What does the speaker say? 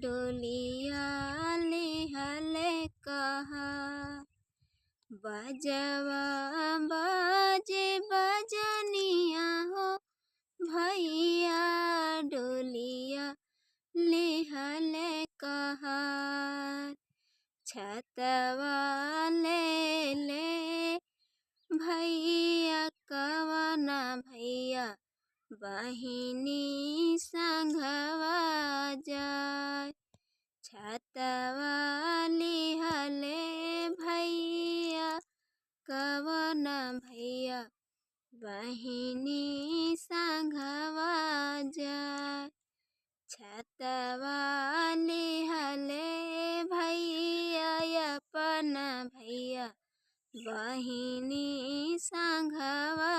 डोलिया लिहले कहा बजवा बाजे बजनिया हो भैया डोलिया लिहले कहा छतवा ले ले भैया कवना भैया बहिनी संघवा जाय छतवा लिहले भैया कवना भैया बहिनी संघवा जाय छतवा लिहले भैया अपना भैया बहिनी संघवा